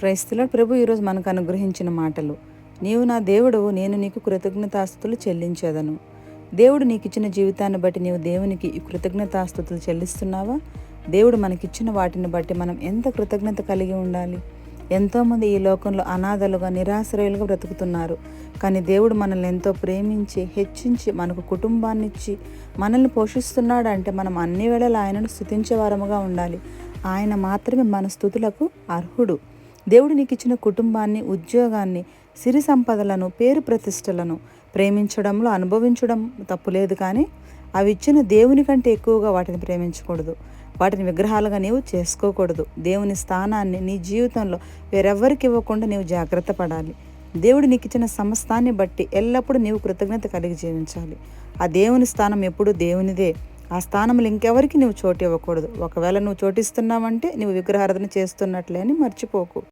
క్రైస్తవుల ప్రభు ఈరోజు మనకు అనుగ్రహించిన మాటలు. నీవు నా దేవుడవు, నేను నీకు కృతజ్ఞతాస్తుతులు చెల్లించేదను. దేవుడు నీకు ఇచ్చిన జీవితాన్ని బట్టి నీవు దేవునికి కృతజ్ఞతాస్తుతులు చెల్లిస్తున్నావా? దేవుడు మనకిచ్చిన వాటిని బట్టి మనం ఎంత కృతజ్ఞత కలిగి ఉండాలి. ఎంతోమంది ఈ లోకంలో అనాథలుగా నిరాశ్రయులుగా బ్రతుకుతున్నారు. కానీ దేవుడు మనల్ని ఎంతో ప్రేమించి హెచ్చించి మనకు కుటుంబాన్ని ఇచ్చి మనల్ని పోషిస్తున్నాడంటే మనం అన్ని వేళలా ఆయనను స్తుతించే వారముగా ఉండాలి. ఆయన మాత్రమే మన స్తుతులకు అర్హుడు. దేవుడు నీకు ఇచ్చిన కుటుంబాన్ని, ఉద్యోగాన్ని, సిరి సంపదలను, పేరు ప్రతిష్టలను ప్రేమించడంలో అనుభవించడం తప్పులేదు. కానీ అవి ఇచ్చిన దేవుని కంటే ఎక్కువగా వాటిని ప్రేమించకూడదు. వాటిని విగ్రహాలుగా నీవు చేసుకోకూడదు. దేవుని స్థానాన్ని నీ జీవితంలో వేరెవ్వరికి ఇవ్వకుండా నీవు జాగ్రత్త పడాలి. దేవుడు నీకు ఇచ్చిన సమస్తాన్ని బట్టి ఎల్లప్పుడూ నీవు కృతజ్ఞత కలిగి జీవించాలి. ఆ దేవుని స్థానం ఎప్పుడూ దేవునిదే. ఆ స్థానంలో ఇంకెవరికి నువ్వు చోటు ఇవ్వకూడదు. ఒకవేళ నువ్వు చోటిస్తున్నావంటే నువ్వు విగ్రహారాధన చేస్తున్నట్లే అని మర్చిపోకు.